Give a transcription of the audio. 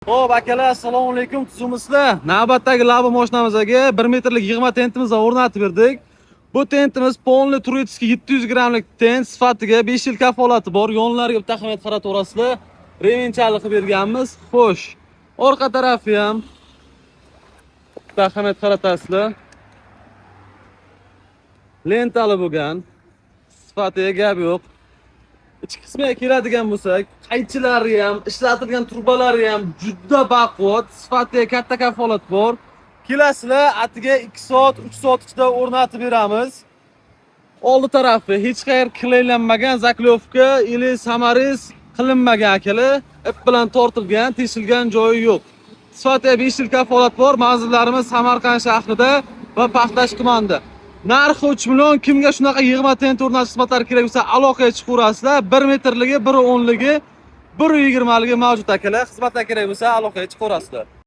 Xo'p, akalar, assalomu alaykum. Tuzumizlar. Navbatdagi labo mashinamizga 1 metrlik yig'ma tentimizni o'rnatib berdik. Bu tentimiz polni Turetskiy 700 grammlik tent sifatiga 5 yil kafolati bor. Yonlariga bitta ahamiyat qarataverasizlar. Revenchalik qilib berganmiz. Xo'sh, orqa tarafi ham bitta ahamiyat qaratasizlar. Lentali bo'lgan. Sifatiga gap yo'q. Ichki qismiga keladigan bo'lsak, qaychilari ham, ishlatilgan turbalari ham juda baquvvat, sifatiga katta kafolat bor. Kelasizlar, atiga 2 soat, 3 soat ichida o'rnatib beramiz. Oldi tarafi hech qayer klaylanmagan, zaklyovka ili samariz qilinmagan akalar. Ip bilan tortilgan, teshilgan joyi yo'q. Sifatiga 5 yil kafolat bor. Manzillarimiz Samarqand shahrida va Paxtash tumanida. Narxi 3 million. Kimga shunaqa yig'ma tent o'rnatish xizmatlari kerak bo'lsa, aloqaga chiqaverasizlar. 1 metrligi, 1 10ligi, 1 20ligi mavjud akalar. Xizmatlar kerak bo'lsa, aloqaga chiqaverasizlar.